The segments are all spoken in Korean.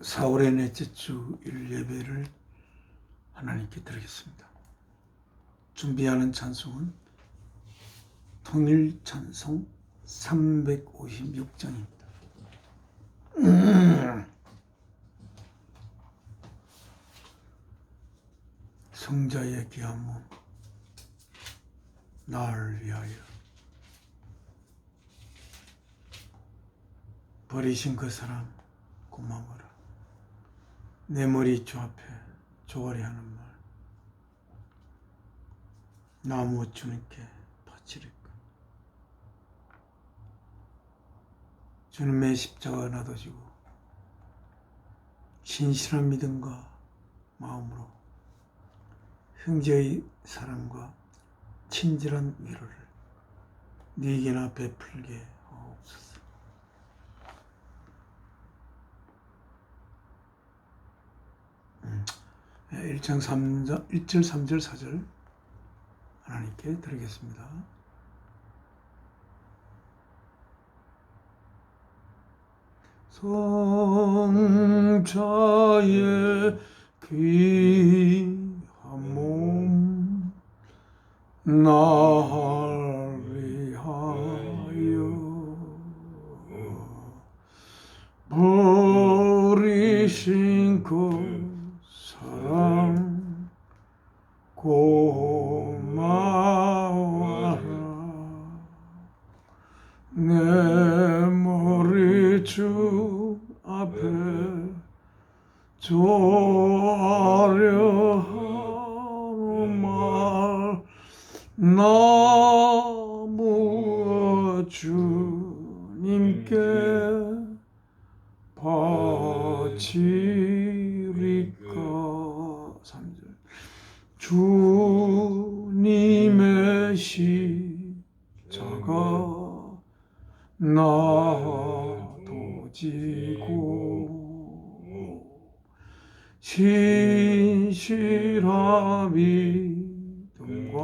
4월의 넷째 주 일예배를 하나님께 드리겠습니다. 준비하는 찬송은 통일찬송 356장입니다. 성자의 귀한 몸 나를 위하여 버리신 그 사랑 고마워라. 내 머리 주 앞에 조아리 하는 말 나 무엇 주님께 바치리까. 주님의 십자가 나눠지고 신실한 믿음과 마음으로 형제의 사랑과 친절한 위로를 네게나 베풀게 하옵소서. 네, 1절 3절 4절 하나님께 드리겠습니다. 성자의 귀한 몸 나를 위하여 버리신 그 사랑 고마워라. 내 머리 주 앞에 조아려 하는 말 나 무엇 주님께 바치리까. 3절 주님의 십자가 나도 지고 신실한 믿음과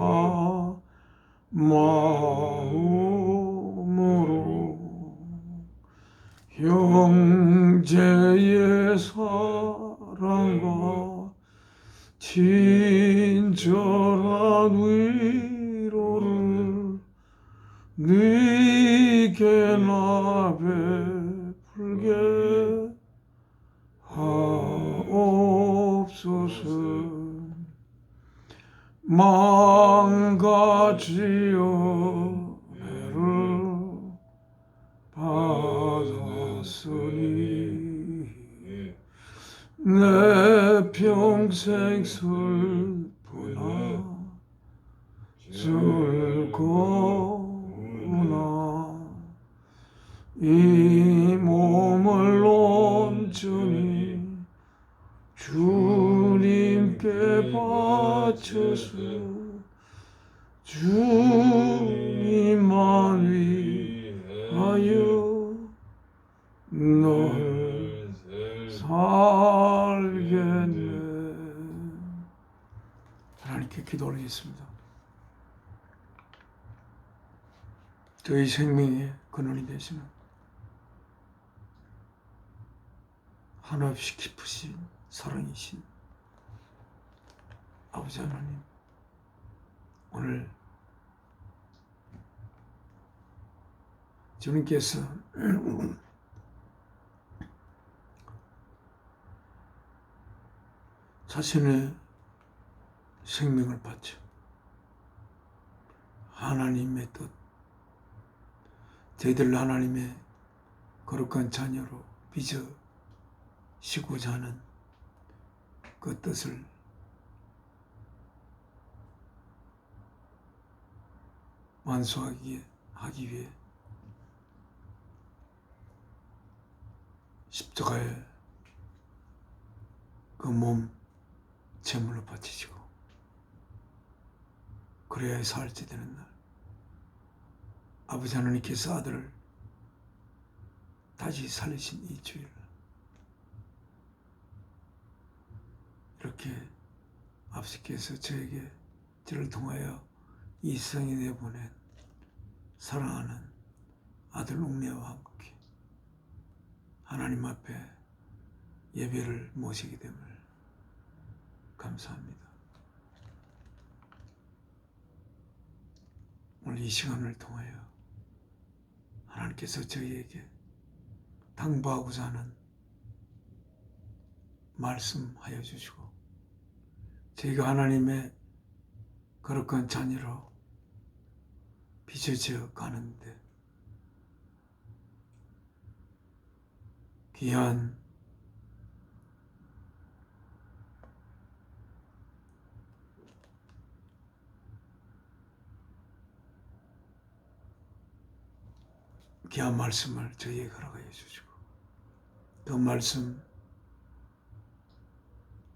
마음으로 형제의 사랑과 친절한 위로를 네게 나 베풀게 하옵소서. 망가지어 배를 받았으니 내 평생 슬프나 즐거우나 이 몸을 온전히 주님께 바쳐서 주님만 위하여 널 살겠네. 하나님께 기도 올리겠습니다. 저희 생명의 근원이 되시는 한없이 깊으신 사랑이신 아버지 하나님, 오늘 주님께서 자신의 생명을 바쳐 하나님의 뜻, 저희들 하나님의 거룩한 자녀로 빚으시고자 하는 그 뜻을 완수하기 위해 십자가에 그 몸 제물로 바치시고 그래야 살지 되는 날, 아버지 하나님께서 아들을 다시 살리신 이 주일, 이렇게 아버지께서 저를 통하여 이 세상에 내보낸 사랑하는 아들 웅내와 함께 하나님 앞에 예배를 모시게 됨을 감사합니다. 오늘 이 시간을 통하여 하나님께서 저희에게 당부하고자 하는 말씀하여 주시고 저희가 하나님의 거룩한 자녀로 빚어져 가는데 귀한 말씀을 저희에게 허락하여 주시고 그 말씀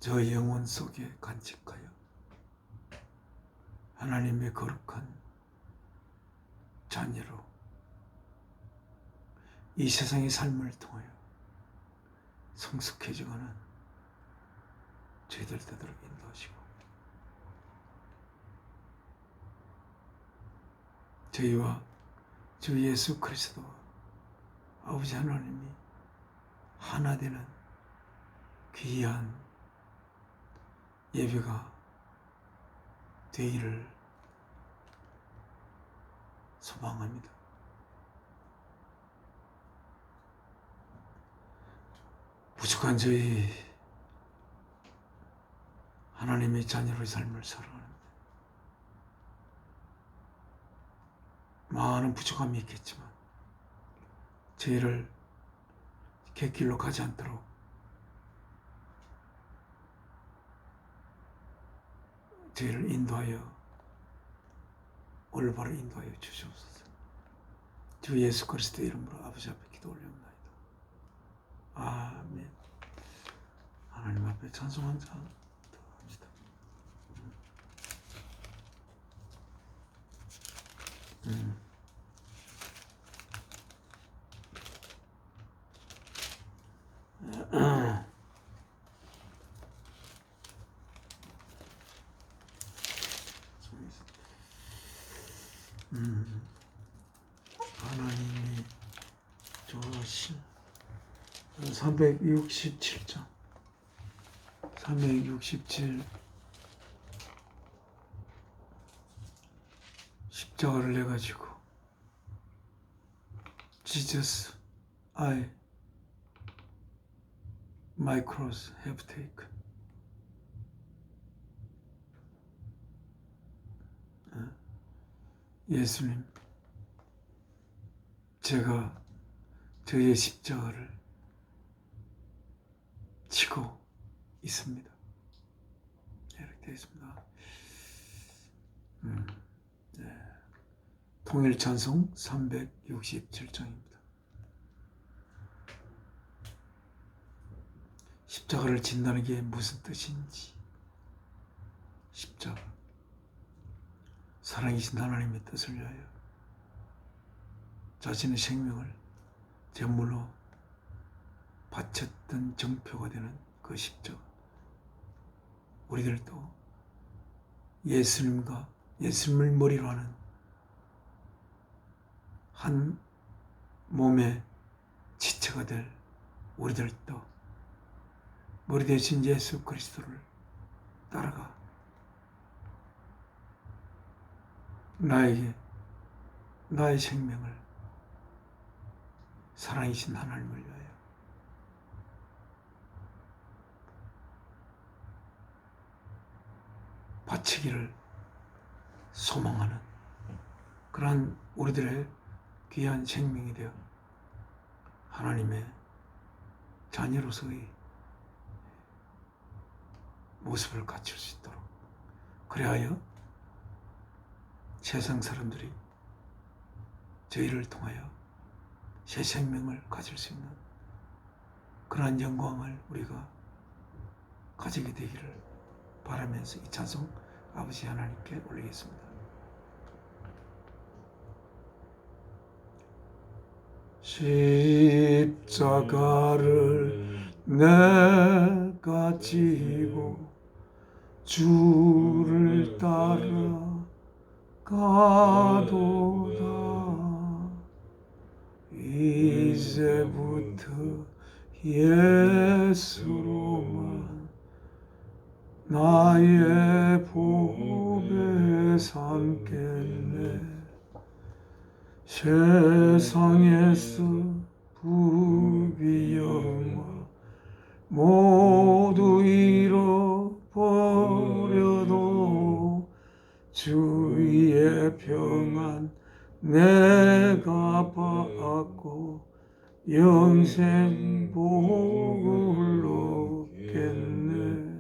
저 영혼 속에 간직하여 하나님의 거룩한 자녀로 이 세상의 삶을 통하여 성숙해져가는 저희들 되도록 인도하시고 저희와 주 예수 그리스도와 아버지 하나님이 하나 되는 귀한 예배가 되기를 소망합니다. 부족한 저희 하나님의 자녀로의 삶을 살아가는데 많은 부족함이 있겠지만 저희를 객길로 가지 않도록 저희를 인도하여 올바로 인도하여 주시옵소서. 주 예수 그리스도 이름으로 아버지 앞에 기도 올려옵나이다. 아멘. 하나님 앞에 찬송 한 장 더 합시다. 하나님이 좋으신 367장 367 십자가를 내가지고 Jesus, my cross have taken. 예수님, 제가 저의 십자가를 지고 있습니다. 이렇게 되어 있습니다. 네. 통일 찬송 367장입니다. 십자가를 진다는 게 무슨 뜻인지, 십자가, 사랑이신 하나님의 뜻을 위하여 자신의 생명을 제물로 바쳤던 정표가 되는 그 십자가. 우리들도 예수님을 머리로 하는 한 몸의 지체가 될 우리들도 머리 대신 예수 그리스도를 따라가 나에게 나의 생명을 사랑이신 하나님을 위하여 바치기를 소망하는 그러한 우리들의 귀한 생명이 되어 하나님의 자녀로서의 모습을 갖출 수 있도록, 그리하여 세상 사람들이 저희를 통하여 새 생명을 가질 수 있는 그러한 영광을 우리가 가지게 되기를 바라면서 이 찬송 아버지 하나님께 올리겠습니다. 십자가를 내가 지고 주를 따라 가도다. 이제부터 예수로만 나의 보배 삼겠네. 세상에서 부귀영화 모두 잃어버려도 주의 평안 내가 받고 영생 복을 얻겠네.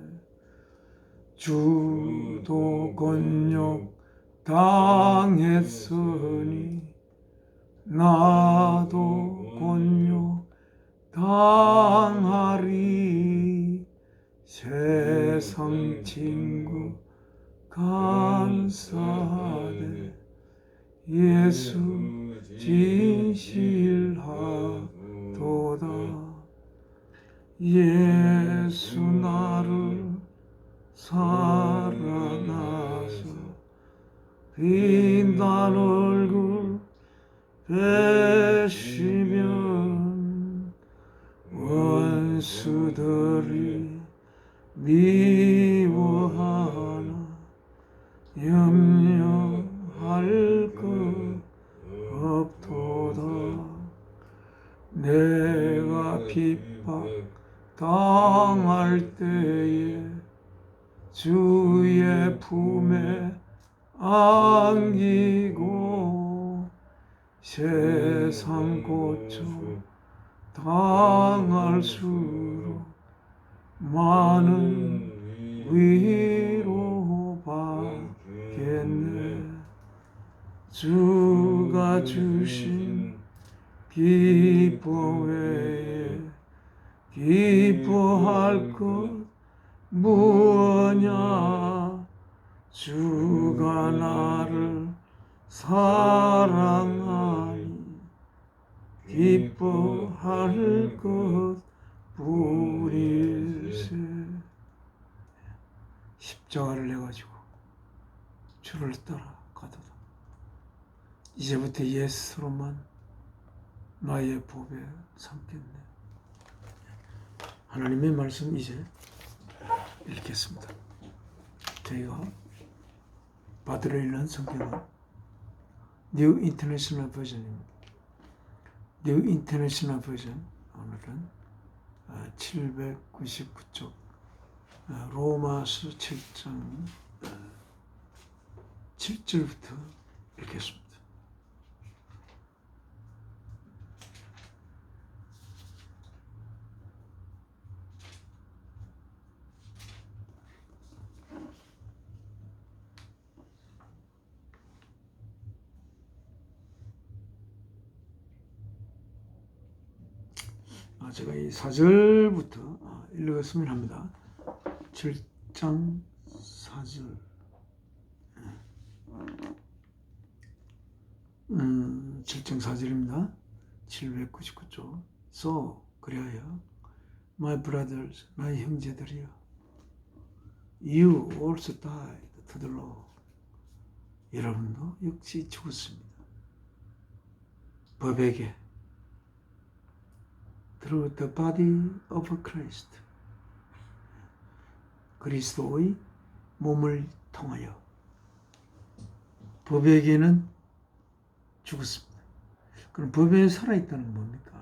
주도 곤욕 당했으니 나도 곤욕 당하리. 세상 친구 감사하네. 예수 진실하도다. 예수 나를 사랑하사 빛난 얼굴 배시면 원수들이 미워하나 염려할 것 없도다. 내가 핍박 당할 때에 주의 품에 안기고 세상 고통 당할수록 많은 위로받겠네. 주가 주신 기쁨 외에 기뻐할 것 무엇냐. 주가 나를 사랑하니 기뻐할 것 뿐일세. 십자가를 내가지고 주를 따라가도다. 이제부터 예수로만 나의 보배 삼겠네. 하나님의 말씀 이제 읽겠습니다. 저희가 받들어 읽는 성경은 뉴 인터내셔널 버전입니다. 뉴 인터내셔널 버전, 오늘은 799쪽 로마서 7장 7절부터 읽겠습니다. 제가 이 4절부터 읽었으면 합니다. 7장 4절. 7장 4절입니다. 799쪽. So, 그리하여 my brothers, 나의 형제들이여, you also died to the law. 여러분도 역시 죽었습니다. 법에게 through the body of Christ. 그리스도의 몸을 통하여. 법에게는 죽었습니다. 그럼 법에 살아있다는 건 뭡니까?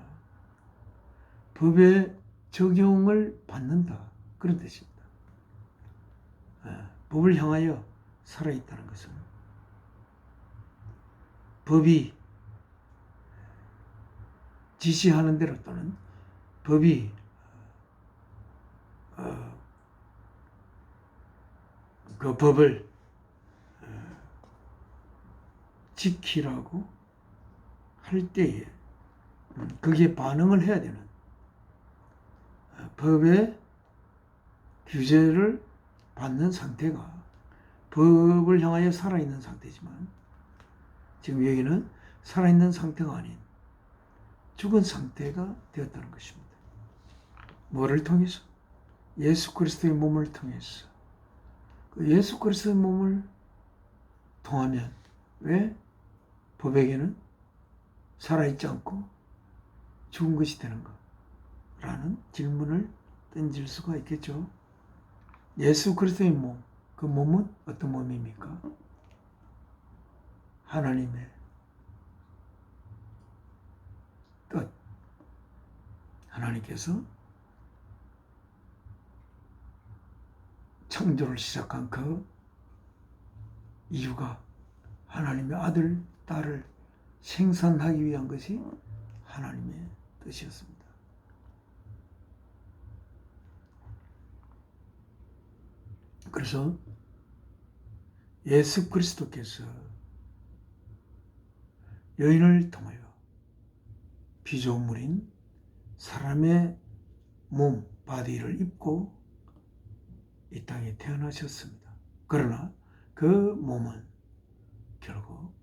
법의 적용을 받는다, 그런 뜻입니다. 법을 향하여 살아있다는 것은 법이 지시하는 대로 또는 법이 그 법을 지키라고 할 때에 거기에 반응을 해야 되는, 법의 규제를 받는 상태가 법을 향하여 살아있는 상태지만, 지금 여기는 살아있는 상태가 아닌 죽은 상태가 되었다는 것입니다. 뭐를 통해서? 예수 그리스도의 몸을 통해서. 그 예수 그리스도의 몸을 통하면 왜 법에게는 살아있지 않고 죽은 것이 되는가? 라는 질문을 던질 수가 있겠죠. 예수 그리스도의 몸, 그 몸은 어떤 몸입니까? 하나님의 뜻, 하나님께서 창조를 시작한 그 이유가 하나님의 아들, 딸을 생산하기 위한 것이 하나님의 뜻이었습니다. 그래서 예수 그리스도께서 여인을 통하여 피조물인 사람의 몸, 바디를 입고 이 땅에 태어나셨습니다. 그러나 그 몸은 결국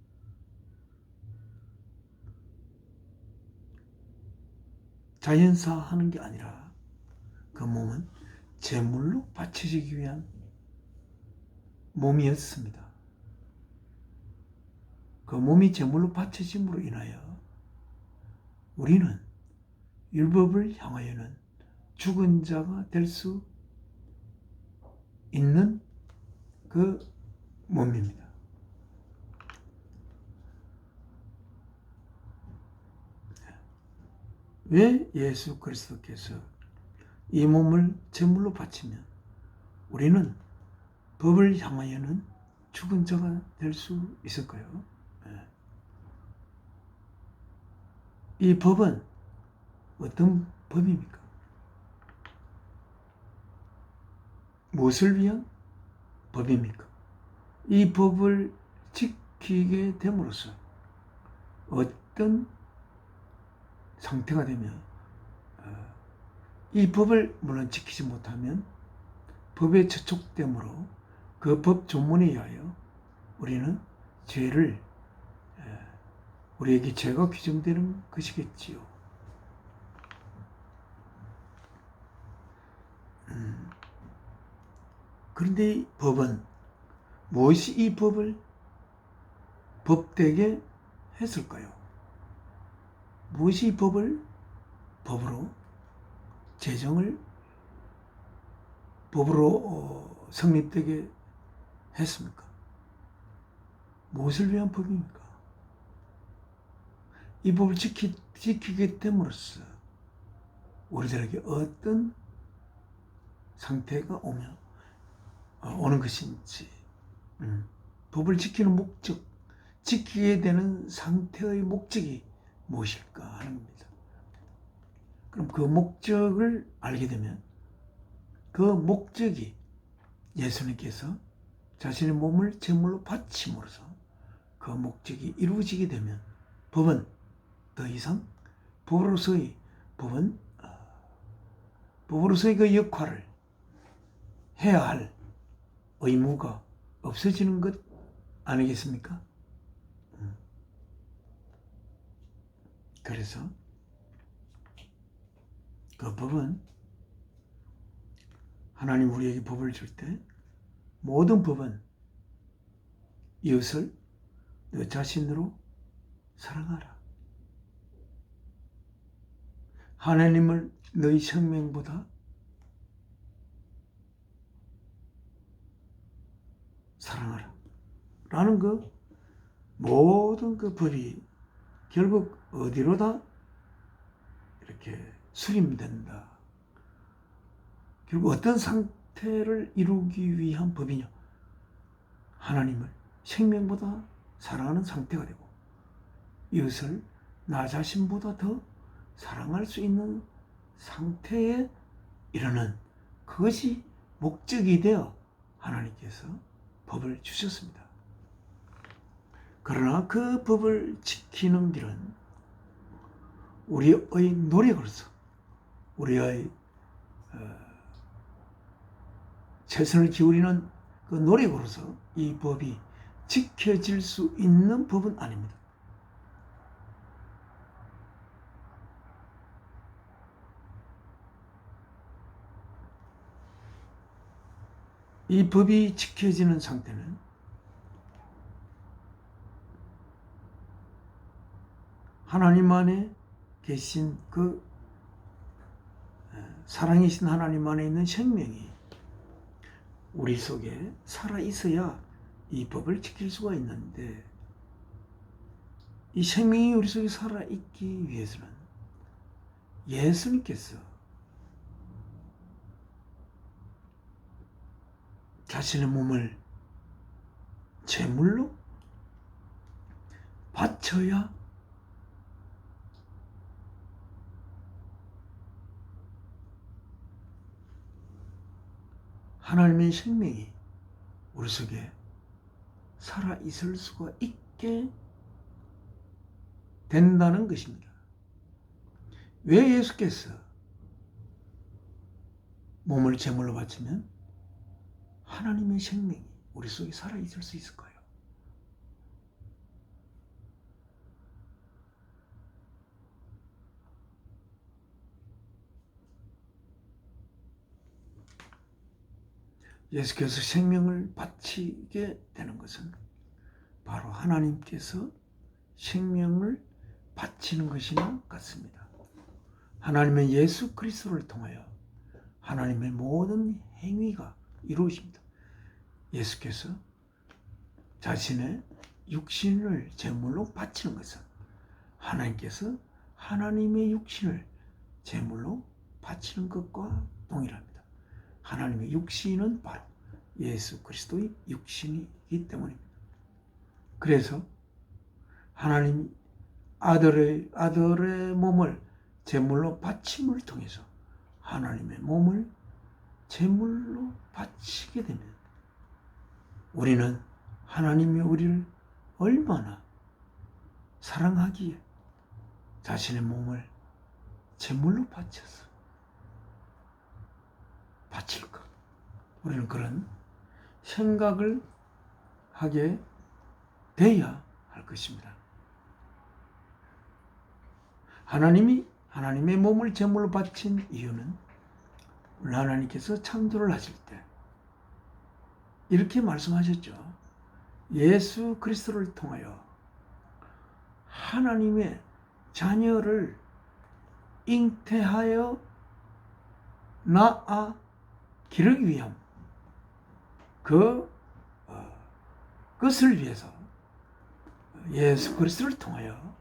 자연사하는 게 아니라 그 몸은 제물로 바쳐지기 위한 몸이었습니다. 그 몸이 제물로 바쳐짐으로 인하여 우리는 율법을 향하여는 죽은 자가 될 수 있는 그 몸입니다. 왜 예수 그리스도께서 이 몸을 제물로 바치면 우리는 법을 향하여는 죽은 자가 될 수 있을까요? 이 법은 어떤 법입니까? 무엇을 위한 법입니까? 이 법을 지키게 됨으로써 어떤 상태가 되면 이 법을 물론 지키지 못하면 법의 저촉됨으로 그 법 조문에 의하여 우리는 죄를 우리에게 죄가 규정되는 것이겠지요. 그런데 이 법은 무엇이 이 법을 법되게 했을까요? 무엇이 이 법을 법으로 제정을 법으로 성립되게 했습니까? 무엇을 위한 법입니까? 이 법을 지키게 됨으로써 우리들에게 어떤 상태가 오는 것인지, 법을 지키는 목적, 지키게 되는 상태의 목적이 무엇일까 하는 겁니다. 그럼 그 목적을 알게 되면 그 목적이 예수님께서 자신의 몸을 제물로 바침으로써 그 목적이 이루어지게 되면 법은 더 이상 법으로서의 그 역할을 해야 할 의무가 없어지는 것 아니겠습니까? 그래서 그 법은 하나님 우리에게 법을 줄 때 모든 법은 이웃을 너 자신으로 사랑하라. 하나님을 너희 생명보다 사랑하라. 라는 그 모든 그 법이 결국 어디로 다 이렇게 수렴된다. 결국 어떤 상태를 이루기 위한 법이냐? 하나님을 생명보다 사랑하는 상태가 되고 이웃을 나 자신보다 더 사랑할 수 있는 상태에 이르는 그것이 목적이 되어 하나님께서 법을 주셨습니다. 그러나 그 법을 지키는 길은 우리의 노력으로서 우리의 최선을 기울이는 그 노력으로서 이 법이 지켜질 수 있는 법은 아닙니다. 이 법이 지켜지는 상태는 하나님 안에 계신 그 사랑이신 하나님 안에 있는 생명이 우리 속에 살아 있어야 이 법을 지킬 수가 있는데, 이 생명이 우리 속에 살아 있기 위해서는 예수님께서 자신의 몸을 제물로 바쳐야 하나님의 생명이 우리 속에 살아 있을 수가 있게 된다는 것입니다. 왜 예수께서 몸을 제물로 바치면 하나님의 생명이 우리 속에 살아 있을 수 있을까요? 예수께서 생명을 바치게 되는 것은 바로 하나님께서 생명을 바치는 것이나 같습니다. 하나님의 예수 그리스도를 통하여 하나님의 모든 행위가 이루어집니다. 예수께서 자신의 육신을 제물로 바치는 것은 하나님께서 하나님의 육신을 제물로 바치는 것과 동일합니다. 하나님의 육신은 바로 예수 그리스도의 육신이기 때문입니다. 그래서 하나님 아들의 몸을 제물로 바침을 통해서 하나님의 몸을 제물로 바치게 되면 우리는 하나님이 우리를 얼마나 사랑하기에 자신의 몸을 제물로 바칠까? 우리는 그런 생각을 하게 돼야 할 것입니다. 하나님이 하나님의 몸을 제물로 바친 이유는 하나님께서 창조를 하실 때 이렇게 말씀하셨죠. 예수 그리스도를 통하여 하나님의 자녀를 잉태하여 낳아 기르기 위함, 그것을 위해서 예수 그리스도를 통하여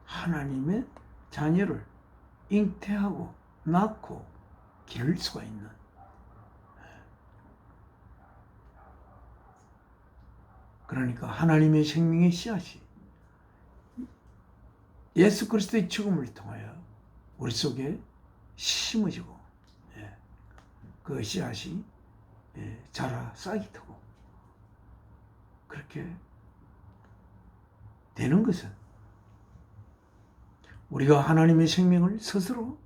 하나님의 자녀를 잉태하고 낳고 기를 수가 있는, 그러니까 하나님의 생명의 씨앗이 예수 그리스도의 죽음을 통하여 우리 속에 심어지고 그 씨앗이 자라 싹이 트고 그렇게 되는 것은 우리가 하나님의 생명을 스스로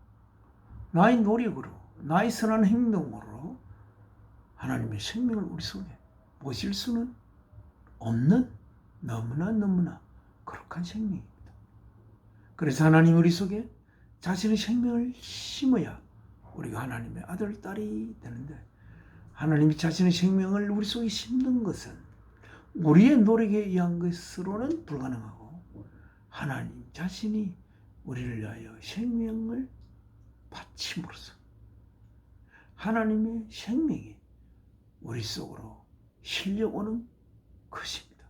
나의 노력으로, 나의 선한 행동으로 하나님의 생명을 우리 속에 모실 수는 없는 너무나 거룩한 생명입니다. 그래서 하나님 우리 속에 자신의 생명을 심어야 우리가 하나님의 아들, 딸이 되는데, 하나님이 자신의 생명을 우리 속에 심는 것은 우리의 노력에 의한 것으로는 불가능하고 하나님 자신이 우리를 위하여 생명을 바침으로써 하나님의 생명이 우리 속으로 실려오는 것입니다.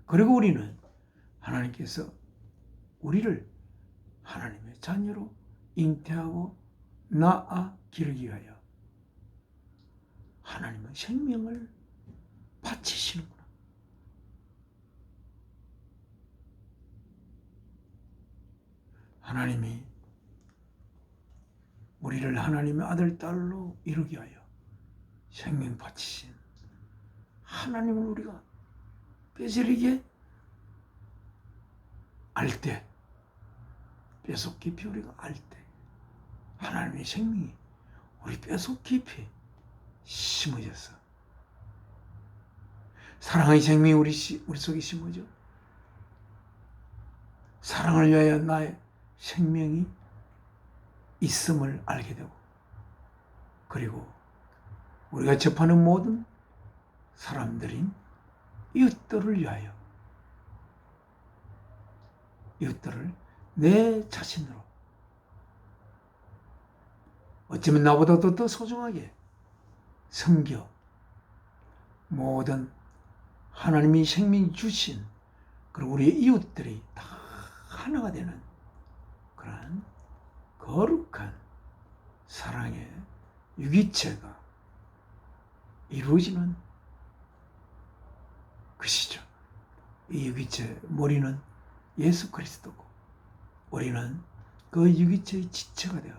그리고 우리는 하나님께서 우리를 하나님의 자녀로 잉태하고 낳아 기르기 위하여 하나님의 생명을 바치시는구나. 하나님이 우리를 하나님의 아들, 딸로 이루기 위하여 생명 바치신 하나님을 우리가 뼈저리게 알 때, 뼈속 깊이 우리가 알 때 하나님의 생명이 우리 뼈속 깊이 심어져서 사랑의 생명이 우리 속에 심어져 사랑을 위하여 나의 생명이 있음을 알게 되고, 그리고 우리가 접하는 모든 사람들인 이웃들을 위하여 이웃들을 내 자신으로 어쩌면 나보다도 더 소중하게 섬겨 모든 하나님이 생명 주신 그리고 우리의 이웃들이 다 하나가 되는 그러한 거룩한 사랑의 유기체가 이루어지는 것이죠. 이 유기체 머리는 예수 그리스도고 우리는 그 유기체의 지체가 되어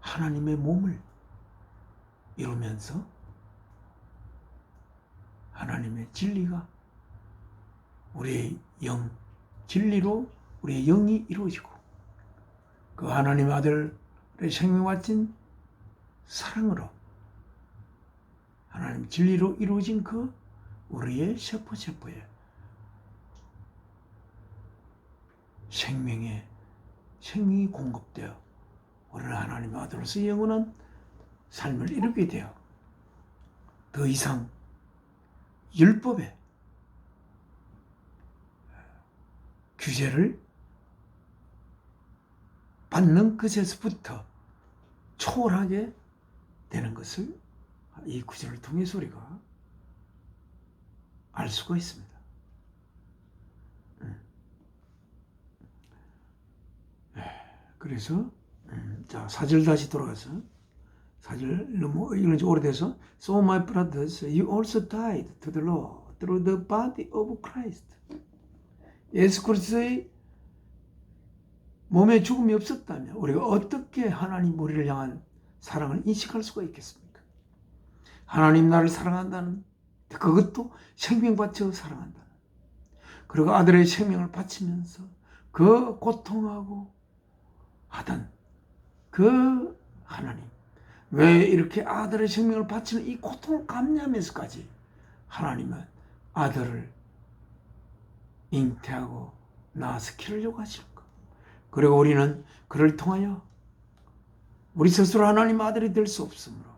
하나님의 몸을 이루면서 하나님의 진리가 우리의 영, 진리로 우리의 영이 이루어지고 그 하나님 아들의 생명 바친 사랑으로 하나님 진리로 이루어진 그 우리의 세포에 생명이 공급되어 우리는 하나님의 아들로서 영원한 삶을 이루게 되어 더 이상 율법의 규제를 받는 것에서부터 초월하게 되는 것을 이 구절을 통해서 우리가 알 수가 있습니다. 그래서 자 4절 다시 돌아가서 4절 너무 이건 좀 오래돼서 So my brothers, you also died to the law through the body of Christ. 예수 그리스도의 몸에 죽음이 없었다면 우리가 어떻게 하나님 우리를 향한 사랑을 인식할 수가 있겠습니까? 하나님 나를 사랑한다는 그것도 생명 바쳐 사랑한다는 그리고 아들의 생명을 바치면서 그 고통하고 하던 그 하나님 왜 이렇게 아들의 생명을 바치는 이 고통을 감내하면서까지 하나님은 아들을 잉태하고 낳아서 기르려고 하시는가? 그리고 우리는 그를 통하여 우리 스스로 하나님 아들이 될 수 없으므로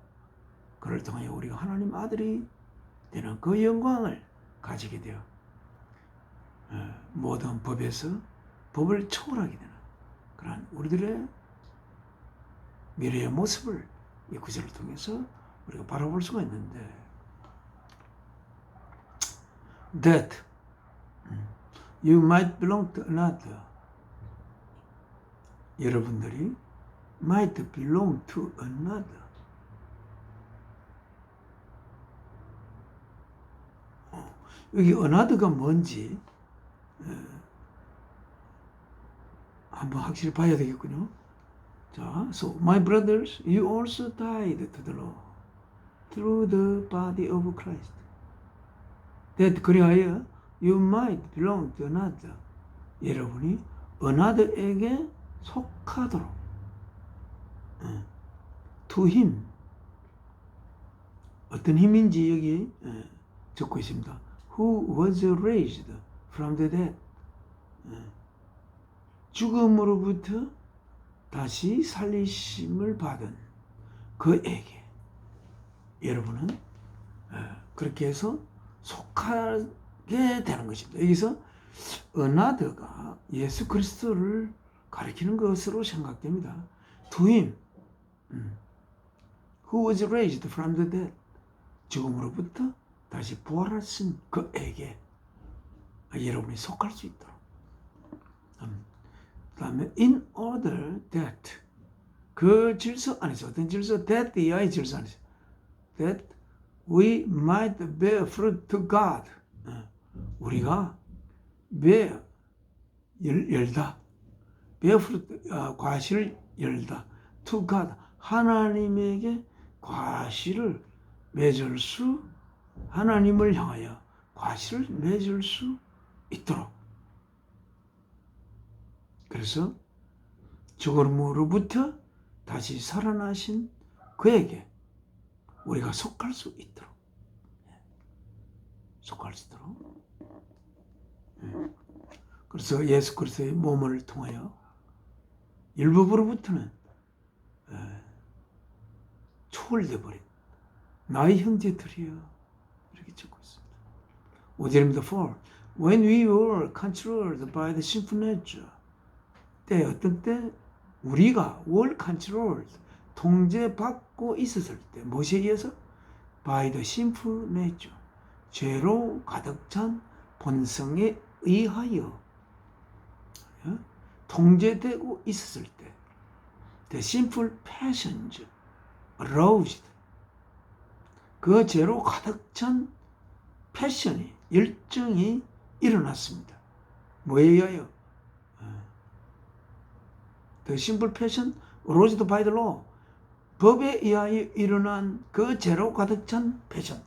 그를 통하여 우리가 하나님 아들이 되는 그 영광을 가지게 되어 모든 법에서 법을 초월하게 되는 그러한 우리들의 미래의 모습을 이 구절을 통해서 우리가 바라볼 수가 있는데 that you might belong to another 여러분들이 might belong to another 여기 another가 뭔지 한번 확실히 봐야 되겠군요. 자, so my brothers, you also died to the law through the body of Christ. that 그리하여 you might belong to another. 여러분이 another에게 속하도록 to him. 어떤 힘인지 여기 적고 있습니다. Who was raised from the dead. 죽음으로부터 다시 살리심을 받은 그에게 여러분은 그렇게 해서 속하게 되는 것입니다. 여기서 another가 예수 그리스도를 가리키는 것으로 생각됩니다. To him, who was raised from the dead. 죽음으로부터 다시 부활하신 그에게 여러분이 속할 수 있도록. 그 다음에 in order that 그 질서 안에서 어떤 질서 that 이하의 질서 안에서 that we might bear fruit to God 우리가 bear 열다 bear fruit 과실을 열다 to God 하나님에게 과실을 맺을 수 하나님을 향하여 과실을 맺을 수 있도록 그래서 죽음으로부터 다시 살아나신 그에게 우리가 속할 수 있도록 속할 수 있도록 그래서 예수 그리스도의 몸을 통하여 일부로부터는 초월돼 버린 나의 형제들이여 이렇게 적고 있습니다. 5절입니다. For when we were controlled by the sinful nature 때 어떤 때 우리가 월 컨트롤 통제받고 있었을 때 무엇에 의해서? by the sinful nature 죄로 가득 찬 본성에 의하여 통제되고 있었을 때 the sinful passions aroused 그 죄로 가득 찬 패션이 열정이 일어났습니다. 뭐에 의하여? The simple passion aroused by the law 법에 의하여 일어난 그 죄로 가득 찬 패션.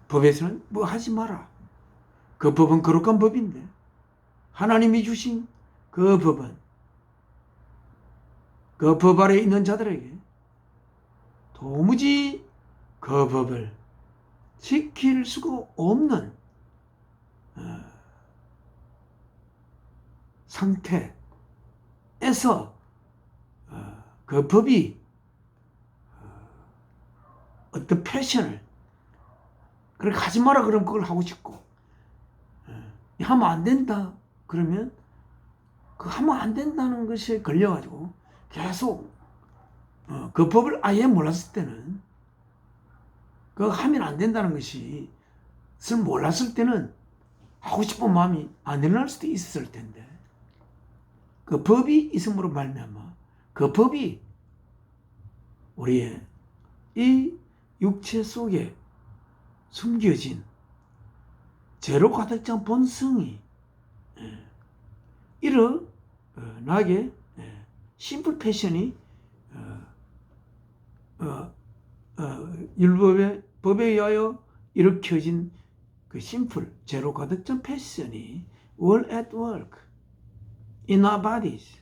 법에서는 뭐 하지 마라. 그 법은 거룩한 법인데 하나님이 주신 그 법은 그 법 아래에 있는 자들에게 도무지 그 법을 지킬 수가 없는 상태에서 그 법이 어떤 패션을 그렇게 하지 마라 그러면 그걸 하고 싶고 하면 안 된다 그러면 그 하면 안 된다는 것에 걸려가지고 계속 그 법을 아예 몰랐을 때는 그 하면 안 된다는 것이 몰랐을 때는 하고 싶은 마음이 안 일어날 수도 있었을 텐데 그 법이 있음으로 말미암아 그 법이 우리의 이 육체 속에 숨겨진 죄로 가득 찬 본성이 일어나게 심플 패션이 율법의 법에 의하여 일으켜진 그 심플 죄로 가득 찬 패션이 were at work in our bodies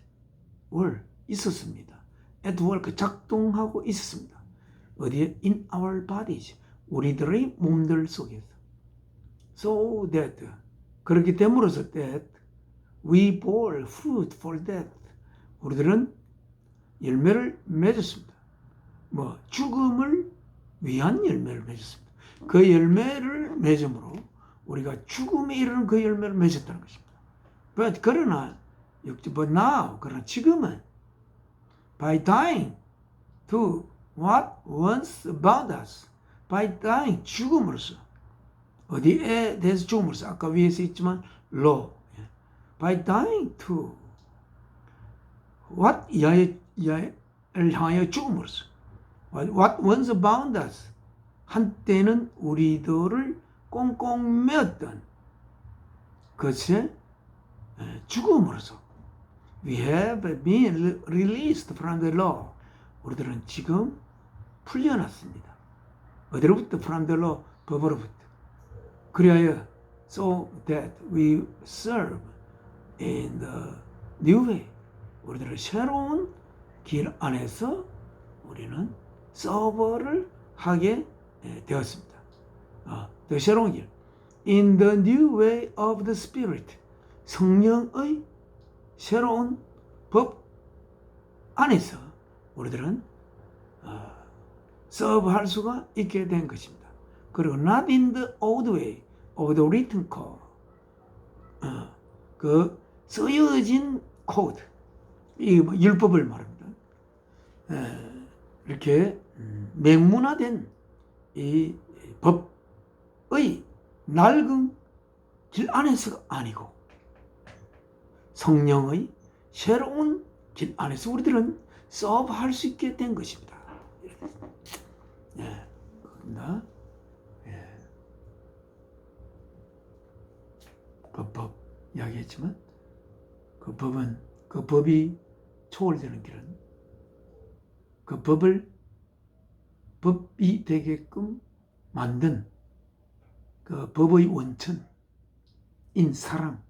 were 있었습니다. at work 작동하고 있었습니다. 어디에? in our bodies 우리들의 몸들 속에서 so that 그렇게 됨으로써 that we bore fruit for that 우리들은 열매를 맺었습니다. 뭐 죽음을 위한 열매를 맺었습니다. 그 열매를 맺음으로 우리가 죽음에 이르는 그 열매를 맺었다는 것입니다. But 그러나 but now 그러나 지금은 by dying to what once bound us by dying 죽음으로써 어디에 대해서 죽음으로써 아까 위에서 있지만 law by dying to what 야를 향하여 죽음으로써 what once bound us 한때는 우리들을 꽁꽁 메었던 것의 죽음으로써 we have been released from the law 우리들은 지금 풀려났습니다. 어디로부터? from the law 법으로부터. 그리하여 so that we serve in the new way 우리들은 새로운 길 안에서 우리는 서버를 하게 되었습니다. 더 새로운 길. In the new way of the Spirit. 성령의 새로운 법 안에서 우리들은 서브할 수가 있게 된 것입니다. 그리고 not in the old way of the written code. 그 쓰여진 코드. 이 율법을 말합니다. 이렇게 맹문화된 이 법의 낡은 길 안에서가 아니고 성령의 새로운 길 안에서 우리들은 서브할 수 있게 된 것입니다. 그렇습니다. 법 이야기했지만 그 법이 초월되는 길은 그 법이 되게끔 만든 그 법의 원천인 사랑,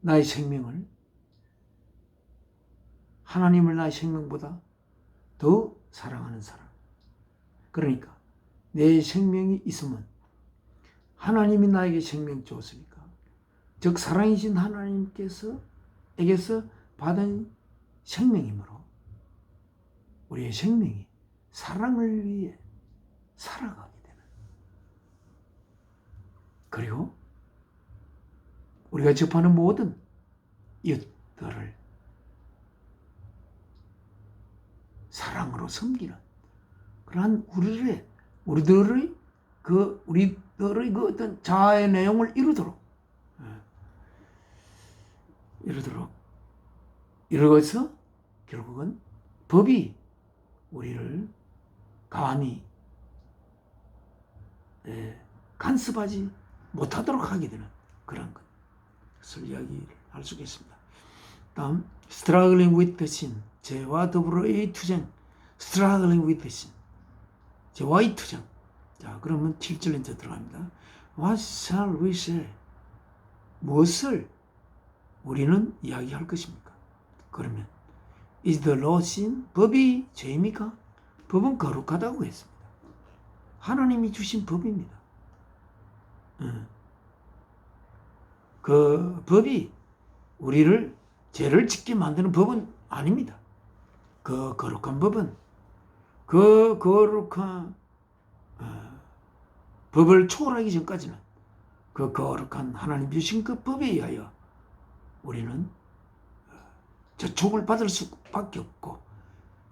나의 생명을 하나님을 나의 생명보다 더 사랑하는 사람. 그러니까 내 생명이 있으면 하나님이 나에게 생명 주었으니까 즉 사랑이신 하나님께서 에게서 받은 생명이므로 우리의 생명이 사랑을 위해 살아가게 되는 그리고 우리가 접하는 모든 이웃들을 바로 섬기는 그러한 우리들의 그 어떤 자아의 내용을 이루어서 결국은 법이 우리를 감히 간섭하지 못하도록 하게 되는 그런 것을 이야기할 수 있겠습니다. 다음 struggling with the sin, 죄와 더불어의 투쟁. struggling with the sin, 죄와의 투쟁. 자, 그러면 7절 이제 들어갑니다. What shall we say? 무엇을 우리는 이야기할 것입니까? 그러면 Is the law sin? 법이 죄입니까? 법은 거룩하다고 했습니다. 하나님이 주신 법입니다. 그 법이 우리를 죄를 짓게 만드는 법은 아닙니다. 그 거룩한 법은 그 거룩한 법을 초월하기 전까지는 그 거룩한 하나님 주신 그 법에 의하여 우리는 저촉을 받을 수밖에 없고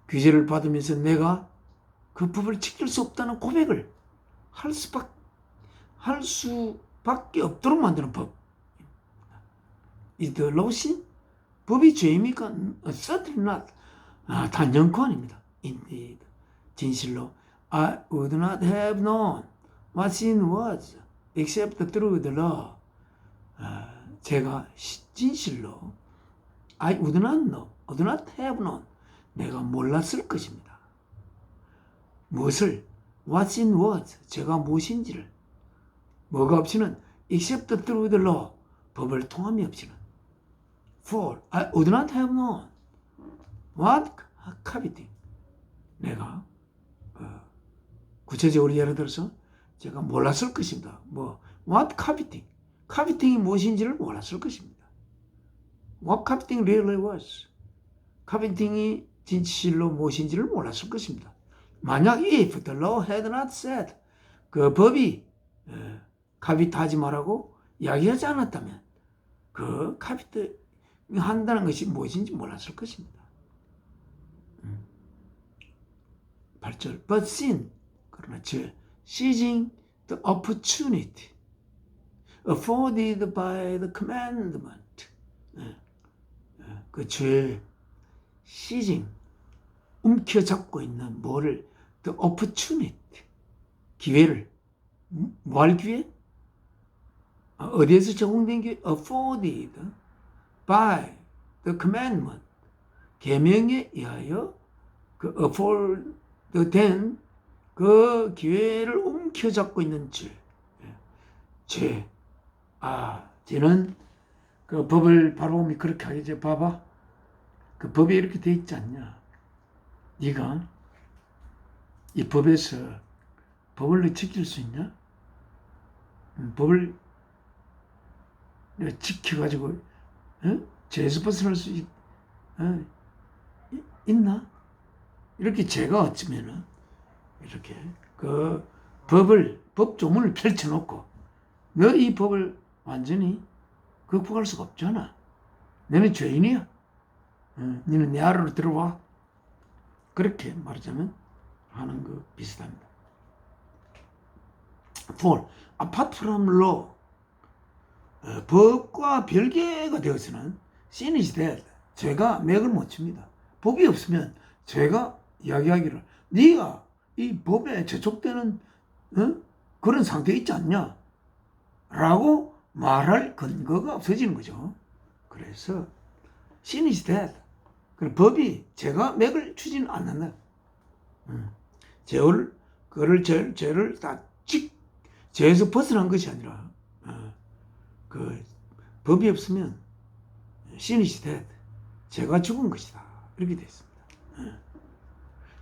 규제를 받으면서 내가 그 법을 지킬 수 없다는 고백을 할 수밖에 없도록 만드는 법. Is the law sin? 법이 죄입니까? Certainly not. 단연코 아닙니다. Indeed. 진실로 I would not have known what sin was except through the law. 제가 진실로 I would not have known. 내가 몰랐을 것입니다. 무엇을? What sin was. 제가 무엇인지를. 뭐가 없이는 except through the law. 법을 통함이 없이는. For I would not have known what coveting. 내가 구체적으로 예를 들어서 제가 몰랐을 것입니다. what coveting. coveting이 무엇인지를 몰랐을 것입니다. What coveting really was. coveting이 진실로 무엇인지를 몰랐을 것입니다. 만약 if the law had not said, 그 법이 covet하지 말라고 이야기하지 않았다면 그 covet 한다는 것이 무엇인지 몰랐을 것입니다. 8절 But sin, 그러나 죄, seizing the opportunity afforded by the commandment. 그 죄, seizing, 움켜잡고 있는 뭐를 the opportunity, 기회를. 뭐 할 기회? 어디에서 제공된 기회? afforded by the commandment. 계명에 의하여 그 afford된 그 기회를 움켜잡고 있는 죄. 죄. 죄는 그 법을 바로 보면 그렇게 하겠지. 봐봐. 그 법에 이렇게 돼 있지 않냐. 네가 이 법에서 법을 지킬 수 있냐? 법을 지켜가지고 죄에서 벗어날 수 있나? 이렇게 죄가 어쩌면은 이렇게 그 법조문을 펼쳐놓고 너 이 법을 완전히 극복할 수가 없잖아. 너는 죄인이야. 너는 내 아래로 들어와. 그렇게 말하자면 하는 거 비슷합니다. For apart from law, 법과 별개가 되어서는 sin is dead. 죄가 맥을 못 칩니다. 법이 없으면 죄가 이야기하기를 네가 이 법에 저촉되는 그런 상태에 있지 않냐? 라고 말할 근거가 없어지는 거죠. 그래서 sin is dead. 법이 죄가 맥을 추지는 않는다. 죄를 다 죄에서 벗어난 것이 아니라 그 법이 없으면 sin is dead. 죄가 죽은 것이다. 이렇게 되어 있습니다.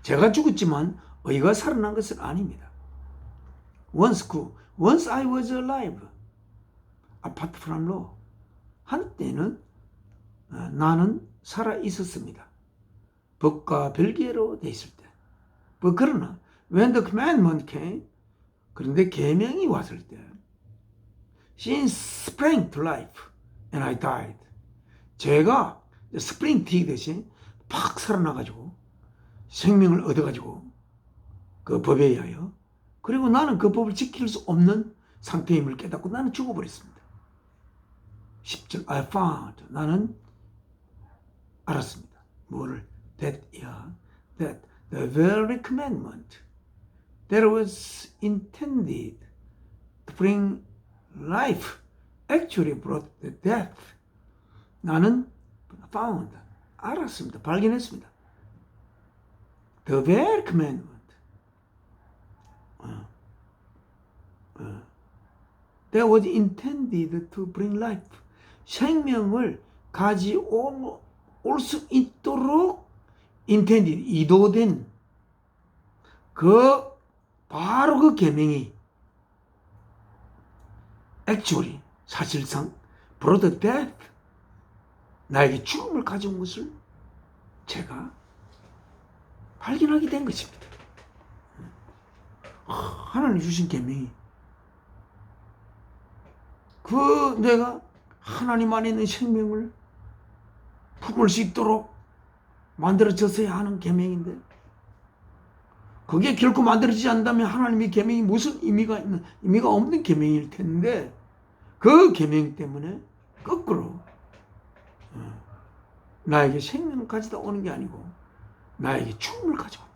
죄가 죽었지만 의가 살아난 것은 아닙니다. Once I was alive, apart from law. 한때는 나는 살아 있었습니다. 법과 별개로 돼 있을 때. 그러나 when the commandment came, 그런데 계명이 왔을 때, sin sprang to life and I died. 죄가 스프링 튀듯이 팍 살아나가지고 생명을 얻어가지고 그 법에 의하여, 그리고 나는 그 법을 지킬 수 없는 상태임을 깨닫고 나는 죽어버렸습니다. 10절 I found, 나는 알았습니다. 뭐를? that the very commandment that was intended to bring life actually brought the death. 나는 found, 알았습니다. 발견했습니다. The very commandment that was intended to bring life. 생명을 가져올 수 있도록 intended, 의도된 바로 그 계명이 actually, 사실상 brought death, 나에게 죽음을 가져온 것을 제가 발견하게 된 것입니다. 하나님 주신 계명이 내가 하나님 안에 있는 생명을 품을 수 있도록 만들어졌어야 하는 계명인데, 그게 결코 만들어지지 않는다면 하나님의 계명이 무슨 의미가 없는 계명일 텐데, 그 계명 때문에 거꾸로 나에게 생명을 가져다 오는 게 아니고 나에게 죽음을 가져왔다.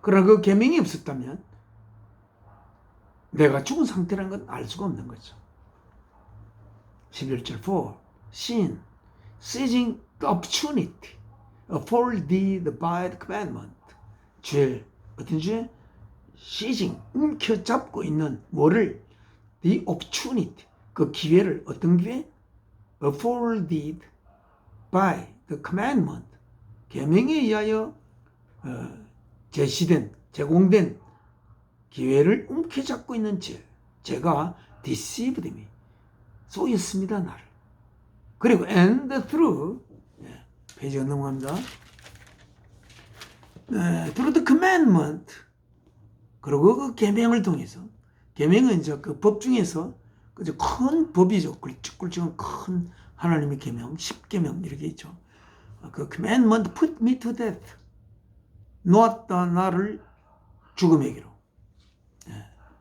그러나 그 계명이 없었다면 내가 죽은 상태라는 건 알 수가 없는 거죠. 11절 4 sin seizing the opportunity afforded by the commandment. 죄, 어떤 죄? seizing, 움켜잡고 있는 뭐를? the opportunity, 그 기회를, 어떤 기회? afforded by the commandment, 계명에 의하여 제공된 기회를 움켜잡고 있는 제가 deceived me, 쏘였습니다, 나를. 그리고 and through, 페이지가 넘어갑니다. through the commandment, 그리고 그 계명을 통해서, 계명은 이제 그 법 중에서 그저 큰 법이죠. 굵직굵직한 큰 하나님의 계명, 10계명 이렇게 있죠. 그 commandment put me to death, 놓았다 나를 죽음에게로,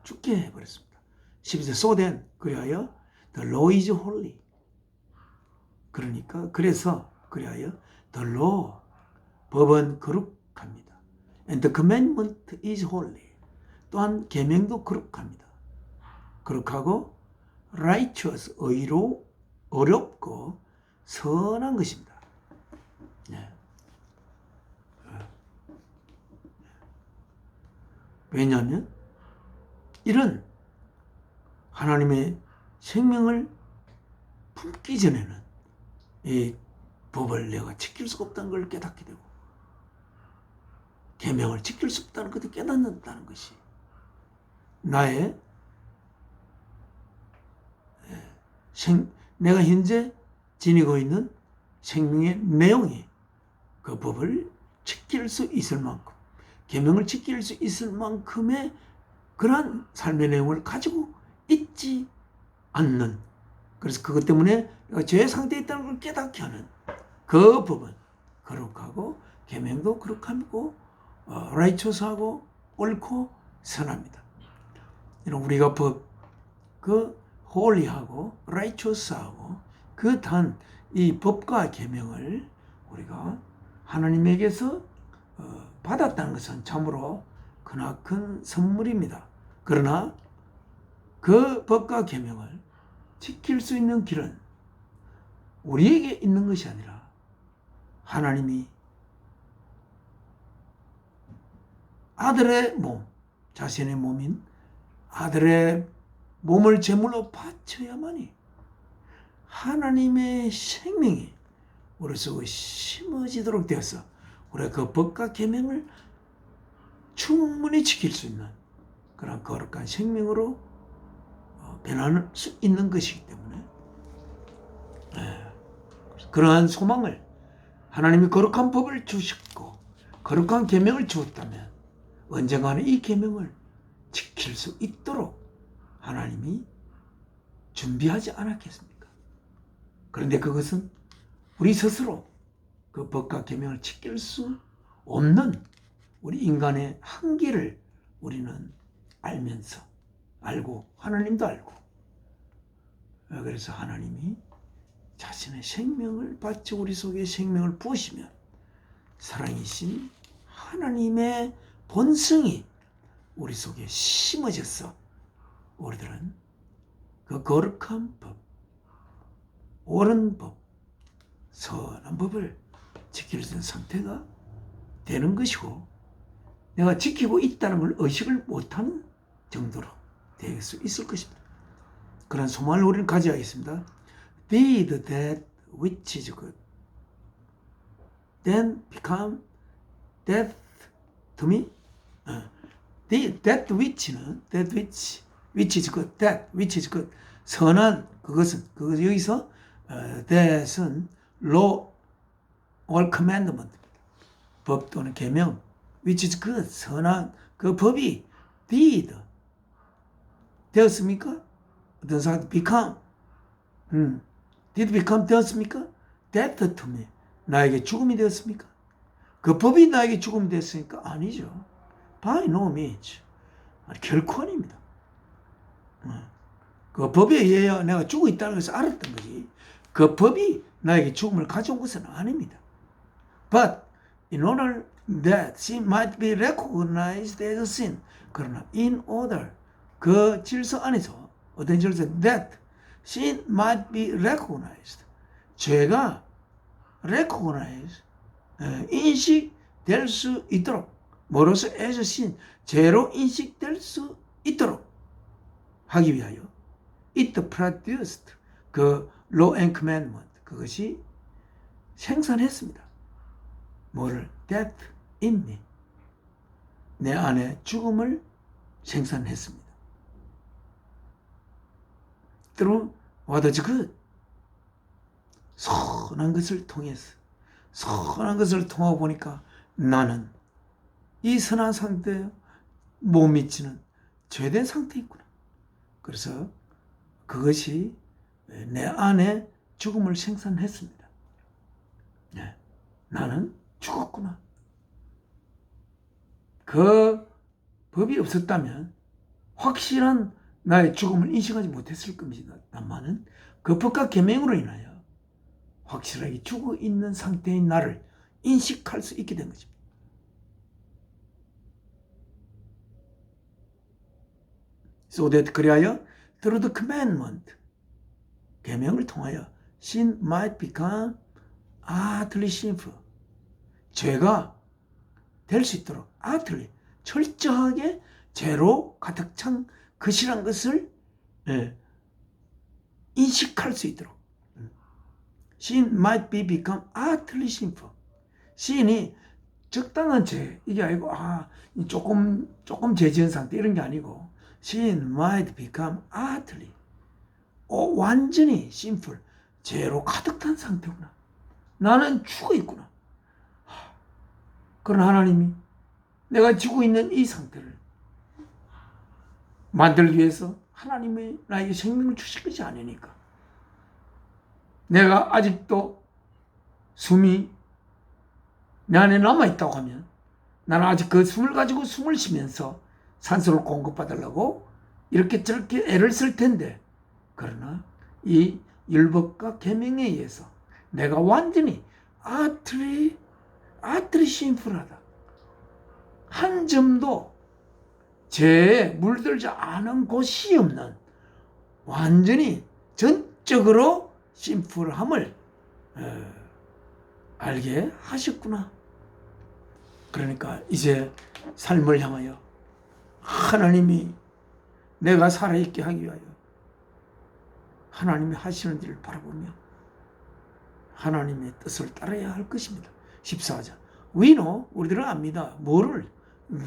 죽게 해버렸습니다. 12절 so then, 그리하여 the law is holy, 그리하여 the law, 법은 거룩합니다. and the commandment is holy, 또한 계명도 거룩합니다. 거룩하고 righteous, 어렵고 선한 것입니다. 왜냐하면 이런 하나님의 생명을 품기 전에는 이 법을 내가 지킬 수가 없다는 걸 깨닫게 되고, 계명을 지킬 수 없다는 것을 깨닫는다는 것이 나의 내가 현재 지니고 있는 생명의 내용이 그 법을 지킬 수 있을 만큼, 계명을 지킬 수 있을 만큼의 그러한 삶의 내용을 가지고 있지 않는, 그래서 그것 때문에 내가 죄의 상태에 있다는 걸 깨닫게 하는 그 법은 거룩하고, 계명도 거룩하고 라이처스하고 옳고 선합니다. 이런 우리가 홀리하고 라이처스하고 이 법과 계명을 우리가 하나님에게서 받았다는 것은 참으로 크나큰 선물입니다. 그러나 그 법과 계명을 지킬 수 있는 길은 우리에게 있는 것이 아니라 하나님이 아들의 몸, 자신의 몸인 아들의 몸을 제물로 바쳐야만이 하나님의 생명이 우리 속에 심어지도록 되어서 우리가 그 법과 계명을 충분히 지킬 수 있는 그런 거룩한 생명으로 변할 수 있는 것이기 때문에, 그러한 소망을, 하나님이 거룩한 법을 주셨고 거룩한 계명을 주었다면 언젠가는 이 계명을 지킬 수 있도록 하나님이 준비하지 않았겠습니까? 그런데 그것은 우리 스스로 그 법과 계명을 지킬 수 없는 우리 인간의 한계를 우리는 알고 하나님도 알고, 그래서 하나님이 자신의 생명을 바쳐 우리 속에 생명을 부으시면 사랑이신 하나님의 본성이 우리 속에 심어져서 우리들은 그 거룩한 법, 옳은 법, 선한 법을 지킬 수 있는 상태가 되는 것이고, 내가 지키고 있다는 걸 의식을 못하는 정도로 될 수 있을 것입니다. 그런 소망을 우리는 가져야겠습니다. Did that which is good, then become that to me. That which는 that which is good, that which is good. 선한 그것은 여기서 that은 law or commandment, 법 또는 계명, which is good, 선한 그 법이 did 되었습니까? 어떤 사람 become, did become 되었습니까? death to me, 나에게 죽음이 되었습니까? 그 법이 나에게 죽음이 되었습니까? 아니죠. by no means. 결코 아닙니다. 그 법에 의해 내가 죽어 있다는 것을 알았던 거지, 그 법이 나에게 죽음을 가져온 것은 아닙니다. But in order that sin might be recognized as a sin, 그러나 in order, 그 질서 안에서, 어떤 질서, that sin might be recognized, 죄가 recognize, 인식될 수 있도록, 뭐로서 as a sin, 죄로 인식될 수 있도록 하기 위하여 it produced, 그 law and commandment, 그것이 생산했습니다. 뭐를? death in me, 내 안에 죽음을 생산했습니다. through what is good, 선한 것을 통해서, 선한 것을 통하고 보니까 나는 이 선한 상태에 못 미치는 죄된 상태에 있구나. 그래서 그것이 내 안에 죽음을 생산했습니다. 네, 나는 죽었구나. 그 법이 없었다면 확실한 나의 죽음을 인식하지 못했을 겁니다만은 그 법과 계명으로 인하여 확실하게 죽어 있는 상태인 나를 인식할 수 있게 된 것입니다. So that, 그리하여 through the commandment, 계명을 통하여 sin might become utterly sinful, 죄가 될 수 있도록 utterly, 철저하게 죄로 가득 찬 것이란 것을 인식할 수 있도록, sin might be become utterly sinful, sin이 적당한 죄, 이게 아니고 조금 죄 지은 상태 이런 게 아니고 sin might become utterly, 완전히 sinful, 죄로 가득 찬 상태구나. 나는 죽어 있구나. 그런 하나님이 내가 지고 있는 이 상태를 만들기 위해서 하나님이 나에게 생명을 주실 것이 아니니까, 내가 아직도 숨이 내 안에 남아있다고 하면 나는 아직 그 숨을 가지고 숨을 쉬면서 산소를 공급받으려고 이렇게 저렇게 애를 쓸 텐데, 그러나 이 율법과 계명에 의해서 내가 완전히 utterly sinful하다, 한 점도 죄에 물들지 않은 곳이 없는 완전히 전적으로 sinful함을 알게 하셨구나. 그러니까 이제 삶을 향하여 하나님이 내가 살아있게 하기 위하여 하나님이 하시는 일을 바라보며 하나님의 뜻을 따라야 할 것입니다. 14절. We know, 우리들은 압니다. 뭐를?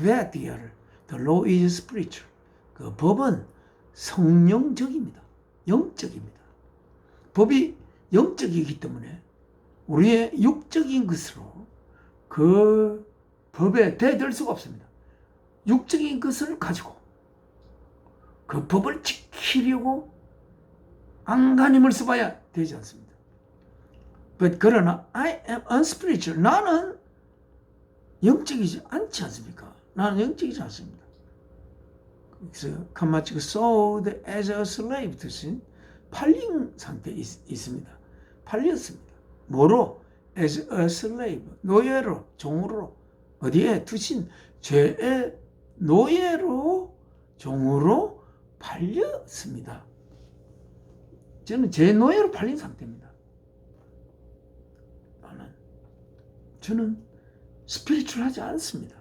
That the law is spiritual. 그 법은 성령적입니다. 영적입니다. 법이 영적이기 때문에 우리의 육적인 것으로 그 법에 대들 수가 없습니다. 육적인 것을 가지고 그 법을 지키려고 안간힘을 써봐야 되지 않습니다. But 그러나 I am unspiritual. 나는 영적이지 않지 않습니까? 나는 영적이지 않습니다. 그래서 간마치고 sold as a slave 뜻은 팔린 상태에 있습니다. 팔렸습니다. 뭐로? as a slave. 노예로, 종으로. 어디에? 두신 죄의 노예로, 종으로 팔렸습니다. 저는 제 노예로 팔린 상태입니다. 저는 스피리추얼하지 않습니다.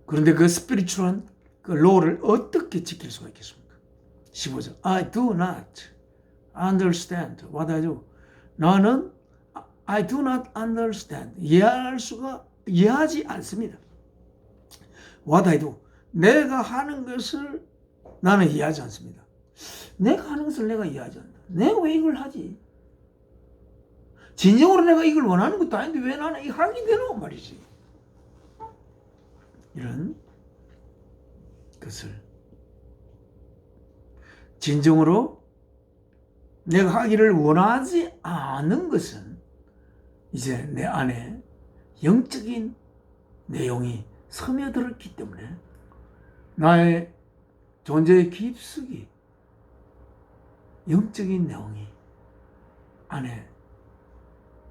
그런데 그 스피리추얼한 그 로를 어떻게 지킬 수가 있겠습니까? 15절. I do not understand what I do. 나는 I do not understand. 이해하지 않습니다. What I do. 내가 하는 것을 나는 이해하지 않습니다. 내가 하는 것을 내가 이해하지 않는다. 내가 왜 이걸 하지? 진정으로 내가 이걸 원하는 것도 아닌데 왜 나는 이거 하게 되노 말이지. 이런 것을 진정으로 내가 하기를 원하지 않은 것은 이제 내 안에 영적인 내용이 스며들었기 때문에 나의 존재의 깊숙이 영적인 내용이 안에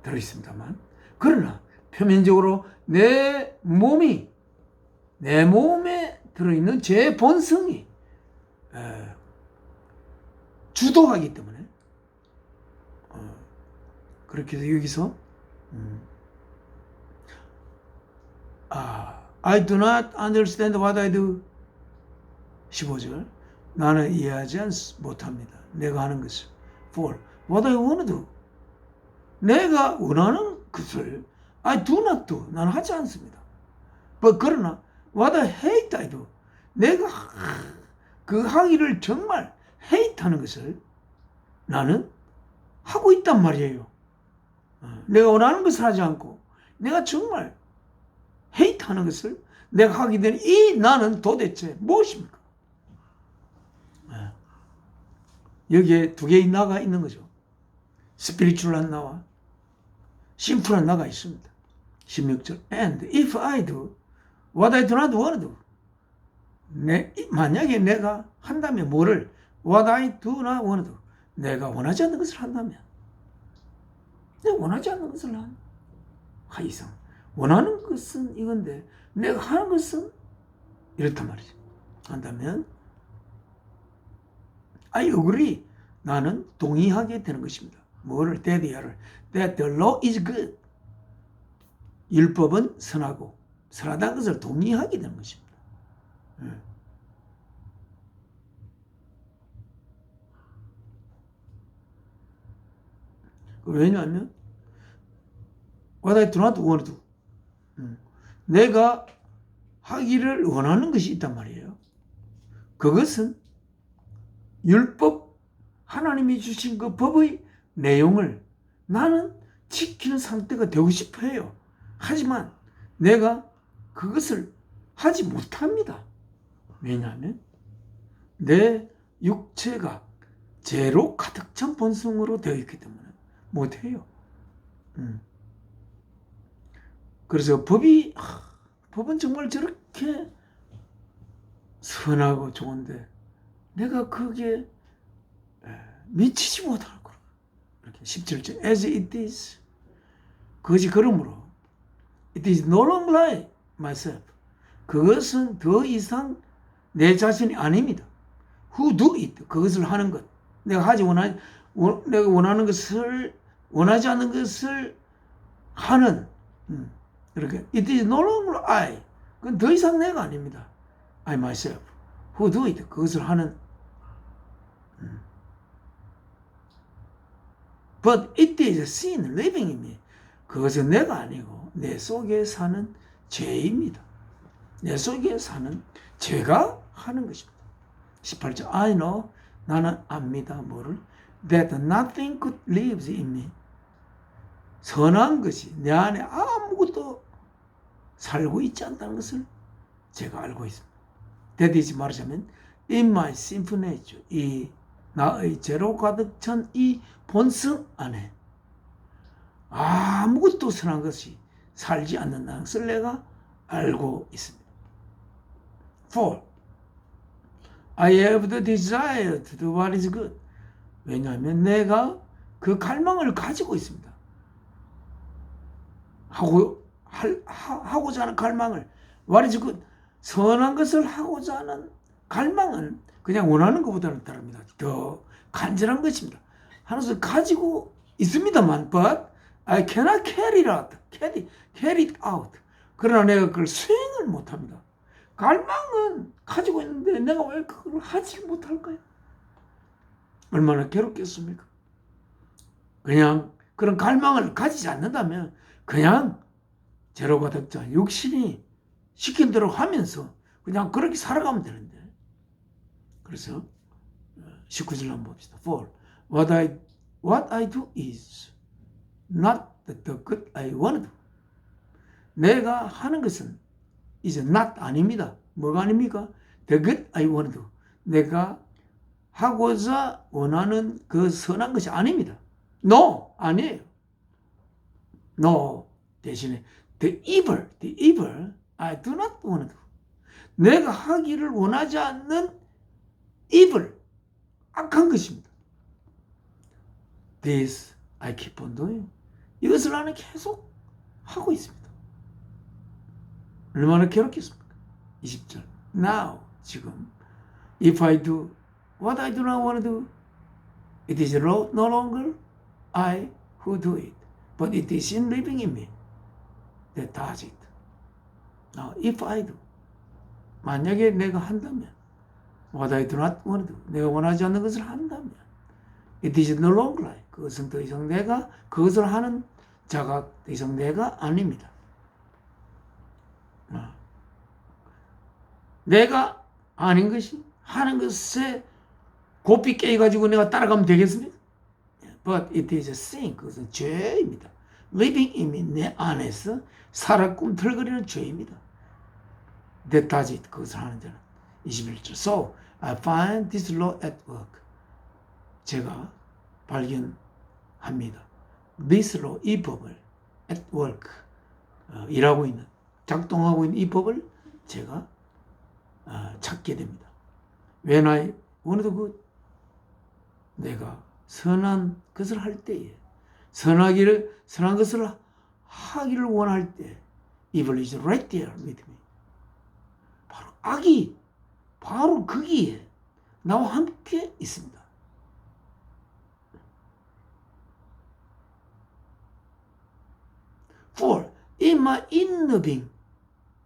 들어있습니다만, 그러나 표면적으로 내 몸에 들어있는 제 본성이 주도하기 때문에 그렇게 해서 여기서 I do not understand what I do. 15절. 나는 이해하지 못합니다. 내가 하는 것을. For what I want to do. 내가 원하는 것을 I do not do. 나는 하지 않습니다. But 그러나 what I hate I do. 내가 그 하기를 정말 hate하는 것을 나는 하고 있단 말이에요. 내가 원하는 것을 하지 않고 내가 정말 hate하는 것을 내가 하게 되는 이 나는 도대체 무엇입니까? 여기에 두 개의 나가 있는 거죠. 스피리추얼한 나와 심플한 나가 있습니다. 16절. And if I do what I do not want to do. 만약에 내가 한다면 뭐를? What I do not want to do. 내가 원하지 않는 것을 한다면. 내가 원하지 않는 것을 하 이상. 원하는 것은 이건데 내가 하는 것은 이렇단 말이죠. 한다면 I agree. 나는 동의하게 되는 것입니다. 뭐를? That the law is good. 율법은 선하고 선하다는 것을 동의하게 되는 것입니다. 왜냐하면 what I do not want to do. 내가 하기를 원하는 것이 있단 말이에요. 그것은 율법, 하나님이 주신 그 법의 내용을 나는 지키는 상태가 되고 싶어 해요. 하지만 내가 그것을 하지 못합니다. 왜냐하면 내 육체가 죄로 가득 찬 본성으로 되어 있기 때문에 못해요. 그래서 법은 정말 저렇게 선하고 좋은데 내가 거기에 미치지 못할 거라. 이렇게 17절. As it is. 그것이 그러므로 it is no longer I myself. 그것은 더 이상 내 자신이 아닙니다. Who do it. 그것을 하는 것. 내가 원하는 것을 원하지 않는 것을 하는. 이렇게 it is no longer I. 그건 더 이상 내가 아닙니다. I myself. Who do it. 그것을 하는. But it is sin living in me. 그것은 내가 아니고 내 속에 사는 죄입니다. 내 속에 사는 죄가 하는 것입니다. 18절. I know. 나는 압니다. 뭐를? That nothing good lives in me. 선한 것이 내 안에 아무것도 살고 있지 않다는 것을 제가 알고 있습니다. That is 말하자면 in my sinful nature. 이 나의 죄로 가득 찬 이 본성 안에 아무것도 선한 것이 살지 않는다는 것을 내가 알고 있습니다. 4. I have the desire to do what is good. 왜냐하면 내가 그 갈망을 가지고 있습니다. 하고자 하는 갈망을, what is good, 선한 것을 하고자 하는 갈망은 그냥 원하는 것보다는 다릅니다. 더 간절한 것입니다. 하나님께서 가지고 있습니다만, but I cannot carry it out. 그러나 내가 그걸 수행을 못합니다. 갈망은 가지고 있는데 내가 왜 그걸 하지 못할까요? 얼마나 괴롭겠습니까? 그냥 그런 갈망을 가지지 않는다면 그냥 제로가득자 육신이 시킨 대로 하면서 그냥 그렇게 살아가면 되는데. 그래서 19절 한번 봅시다. 4. What I do is not the good I want to do. 내가 하는 것은 이제 not 아닙니다. 뭐가 아닙니까? The good I want to do. 내가 하고자 원하는 그 선한 것이 아닙니다. No, 아니에요. No, 대신에 the evil I do not want to do. 내가 하기를 원하지 않는 evil, 악한 것입니다. This I keep on doing. 이것을 나는 계속 하고 있습니다. 얼마나 괴롭겠습니까? 20절. Now, 지금 if I do what I do not want to do, it is no longer I who do it, but it is sin living in me that does it. Now, if I do, 만약에 내가 한다면, what I do not want to do, 내가 원하지 않는 것을 한다면, it is no longer I, 그것은 더 이상 내가 그것을 하는 자가 더 이상 내가 아닙니다. 내가 아닌 것이 하는 것에 고삐 깨가지고 내가 따라가면 되겠습니까? But it is a sin. 그것은 죄입니다. Living in me, 내 안에서 살아 꿈틀거리는 죄입니다. That does it. 그것을 하는 자는. 21절. So I find this law at work. 제가 발견합니다. This law, 이 법을 at work, 일하고 있는, 작동하고 있는 이 법을 제가 찾게 됩니다. When I want to good, 내가 선한 것을 할 때에, 선한 것을 하기를 원할 때, evil is right there with me. 바로 악이 바로 거기에 나와 함께 있습니다. For in my inner being,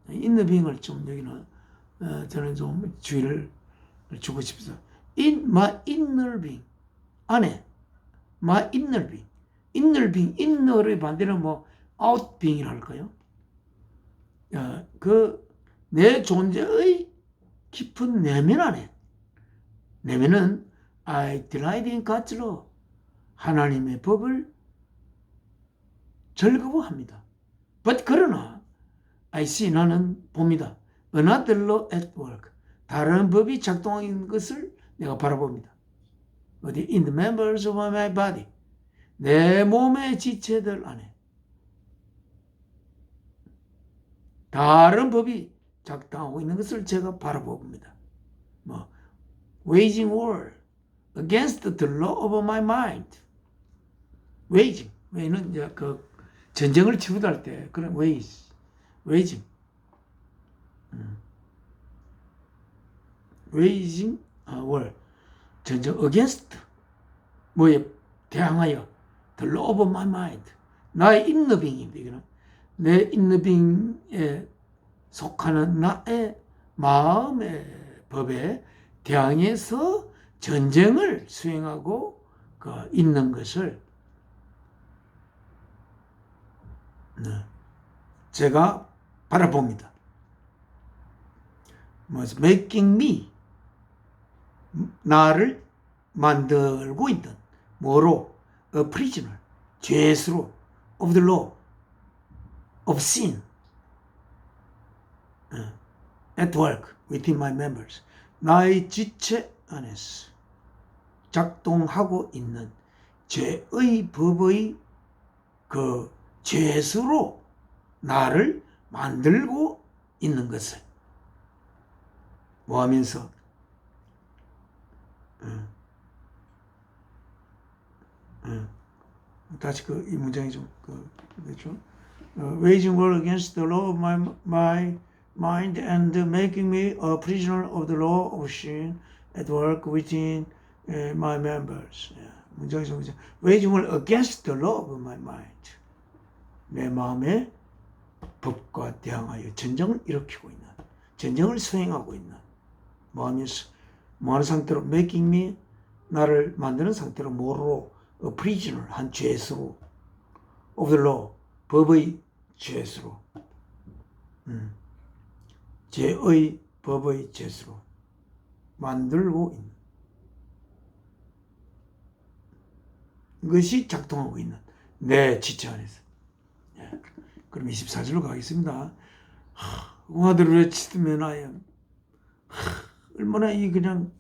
inner being을 좀 여기는 저는 좀 주의를 주고 싶습니다. In my inner being, 안에, my inner being, inner의 반대는 뭐 out being이라 할까요? 그 내 존재의 깊은 내면 안에, 내면은 I delight in God's law, 하나님의 법을 즐거워합니다. But 그러나 I see, 나는 봅니다. Another law at work, 다른 법이 작동하는 것을 내가 바라봅니다. 어디? In the members of my body, 내 몸의 지체들 안에 다른 법이 작동하고 있는 것을 제가 바라봅니다. 뭐 waging war against the law of my mind. waging는 이제 그 전쟁을 치부할 때 그런 waging war, 전쟁 against, 뭐에 대항하여 the law of my mind, 나의 inner being입니다. 이거는 내 inner being에 속하는 나의 마음의 법에 대항해서 전쟁을 수행하고 있는 것을 제가 바라봅니다. making me, 나를 만들고 있는, 뭐로? A prisoner, 죄수로, of the law, of sin, at work within my members, 나의 지체 안에서 작동하고 있는 죄의 법의 그 죄수로 나를 만들고 있는 것을 뭐 하면서 다시 이 문장이 좀 그렇죠. Waging war against the law of my mind and making me a prisoner of the law of sin at work within my members. 문장이 좀 Waging war against the law of my mind. 내 마음의 법과 대항하여 전쟁을 일으키고 있는, 전쟁을 수행하고 있는, 뭐 하는 상태로 making me, 나를 만드는 상태로 뭐로 a prisoner, 한 죄수로 of the law, 법의 죄수로, 죄의 법의 죄수로 만들고 있는 것이 작동하고 있는 내 지체 안에서. 그럼 24절로 가겠습니다. What wretched man I am. 얼마나 이 그냥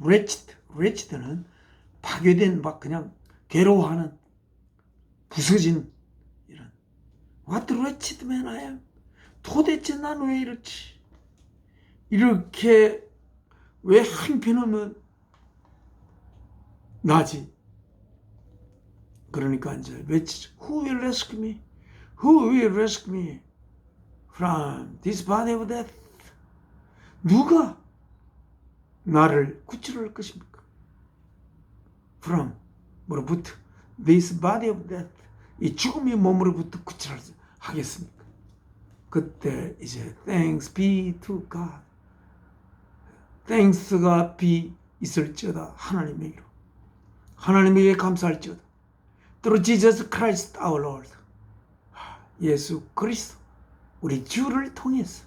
wretched는 파괴된 막 그냥 괴로워하는 부서진 이런 What wretched man I am. 도대체 난 왜 이렇지? 이렇게 왜 한편으로는 나지? 그러니까 이제 외치죠. Who will rescue me? Who will rescue me from this body of death? 누가 나를 구출할 것입니까? From 뭐로부터? This body of death. 이 죽음의 몸으로부터 구출하겠습니까? 그때 이제 Thanks be to God. Thanks가 be 있을지어다 하나님에게로. 하나님에게 감사할지어다. Through Jesus Christ our Lord. 예수 그리스도 우리 주를 통해서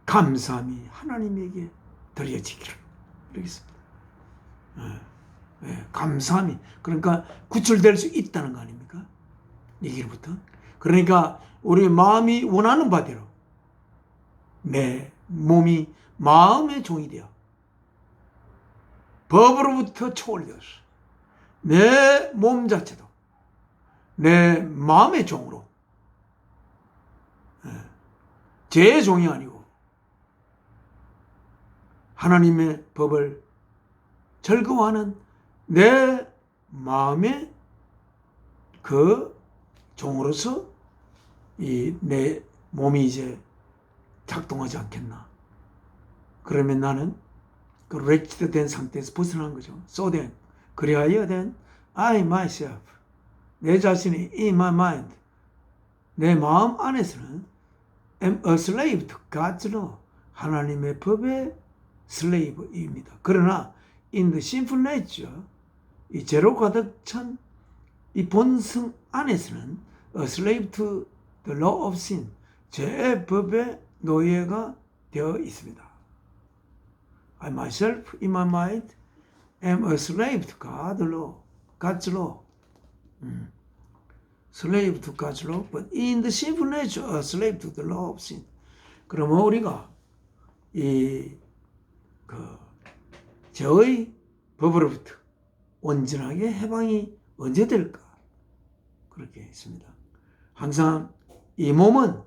감사함이 하나님에게 드려지기를 그러겠습니다. 감사함이 그러니까 구출될 수 있다는 거 아닙니까? 이 길부터. 그러니까 우리 마음이 원하는 바대로 내 몸이 마음의 종이 되어 법으로부터 초월되어서 내 몸 자체도 내 마음의 종으로 죄의 종이 아니고 하나님의 법을 즐거워하는 내 마음의 그 종으로서 이 내 몸이 이제 작동하지 않겠나. 그러면 나는 그 wretched 된 상태에서 벗어난 거죠. So then, 그리하여 then I myself, 내 자신이 in my mind, 내 마음 안에서는 am a slave to God's law, 하나님의 법의 슬레이브입니다. 그러나 in the sinful nature, 이 죄로 가득 찬 이 본성 안에서는 a slave to the law of sin, 죄의 법의 노예가 되어 있습니다. I myself in my mind am a slave to God's law. slave to God's law, but in the sinful nature a slave to the law of sin. 그러면 우리가 죄의 법으로부터 온전하게 해방이 언제 될까? 그렇게 있습니다. 항상 이 몸은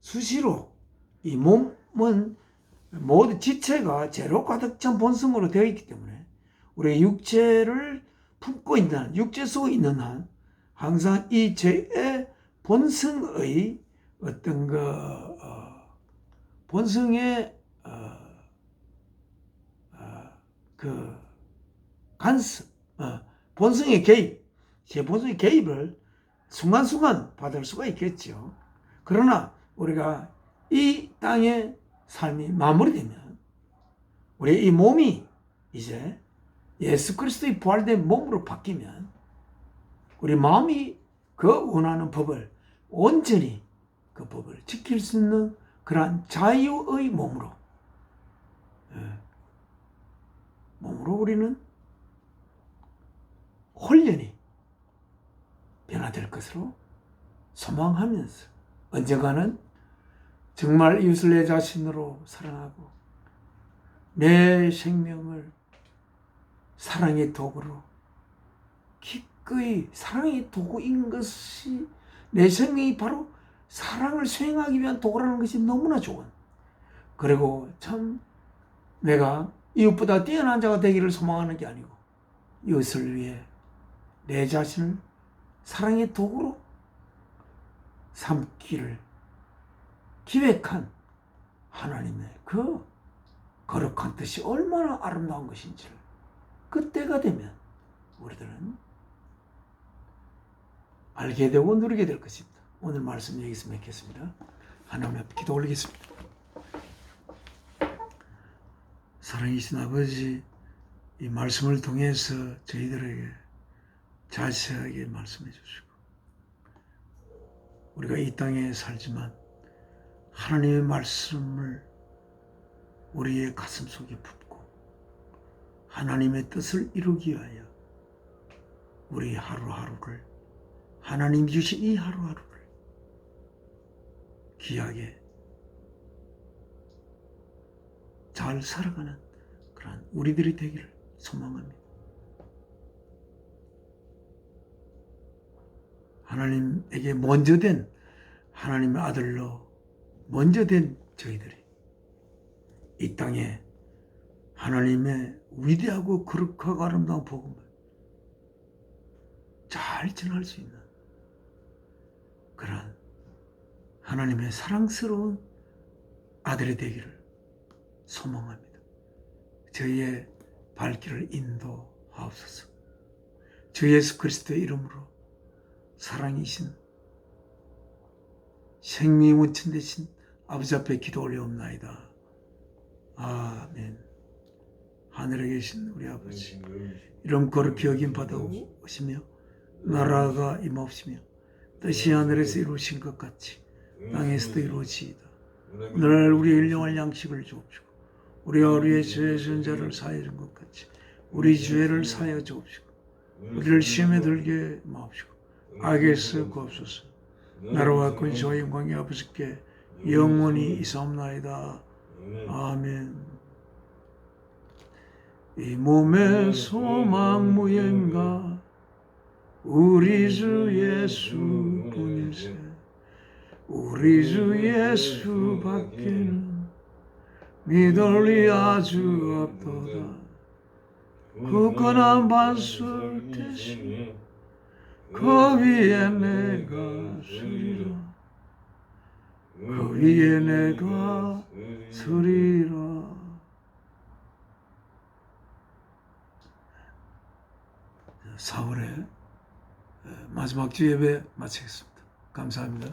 수시로 이 몸은 모든 지체가 죄로 가득 찬 본성으로 되어 있기 때문에 우리의 육체를 품고 있는 한, 육체 속에 있는 한 항상 이 죄의 본성의 어떤 본성의 본성의 개입, 제 본성의 개입을 순간순간 받을 수가 있겠죠. 그러나 우리가 이 땅의 삶이 마무리되면 우리 이 몸이 이제 예수 그리스도의 부활된 몸으로 바뀌면 우리 마음이 그 원하는 법을 온전히 그 법을 지킬 수 있는 그러한 자유의 몸으로 우리는 혼련히 변화될 것으로 소망하면서 언젠가는 정말 이웃을 내 자신으로 사랑하고 내 생명을 사랑의 도구로 그의 사랑의 도구인 것이 내 생명이 바로 사랑을 수행하기 위한 도구라는 것이 너무나 좋은. 그리고 참 내가 이웃보다 뛰어난 자가 되기를 소망하는 게 아니고 이웃을 위해 내 자신을 사랑의 도구로 삼기를 기획한 하나님의 그 거룩한 뜻이 얼마나 아름다운 것인지를 그때가 되면 우리들은 알게 되고 누리게 될 것입니다. 오늘 말씀 여기서 맺겠습니다. 하나님 앞에 기도 올리겠습니다. 사랑이신 아버지, 이 말씀을 통해서 저희들에게 자세하게 말씀해 주시고 우리가 이 땅에 살지만 하나님의 말씀을 우리의 가슴 속에 품고 하나님의 뜻을 이루기 위하여 우리 하루하루를 하나님 주신 이 하루하루를 귀하게 잘 살아가는 그런 우리들이 되기를 소망합니다. 하나님에게 먼저 된 하나님의 아들로 먼저 된 저희들이 이 땅에 하나님의 위대하고 거룩하고 아름다운 복음을 잘 전할 수 있는 그런 하나님의 사랑스러운 아들이 되기를 소망합니다. 저희의 발길을 인도하옵소서. 주 예수 그리스도의 이름으로 사랑이신 생명의 원천 되신 아버지 앞에 기도 올려옵나이다. 아멘. 하늘에 계신 우리 아버지, 이름 거룩히 여김 받아오시며 나라가 임하옵시며 뜻이 하늘에서 이루어진 것 같이 땅에서도 이루어지이다. 오늘날 우리의 일용할 양식을 주옵시고 우리가 우리의 죄의 전자를 사하여 준 것 같이 우리 죄를 사하여 주옵시고 우리를 시험에 들게 마옵시고 악에서 구하옵소서. 나라와 권세와 영광이 아버지께 영원히 있사옵나이다. 아멘. 이 몸의 소망 무언가 우리 주 예수뿐이세. 우리 주 예수밖에는 믿을 리 아주 없도다. 굳건한 반석 대신 그 위에 내가 서리라. 그 위에 내가 서리라. 4월에 마지막 주 예배 마치겠습니다. 감사합니다.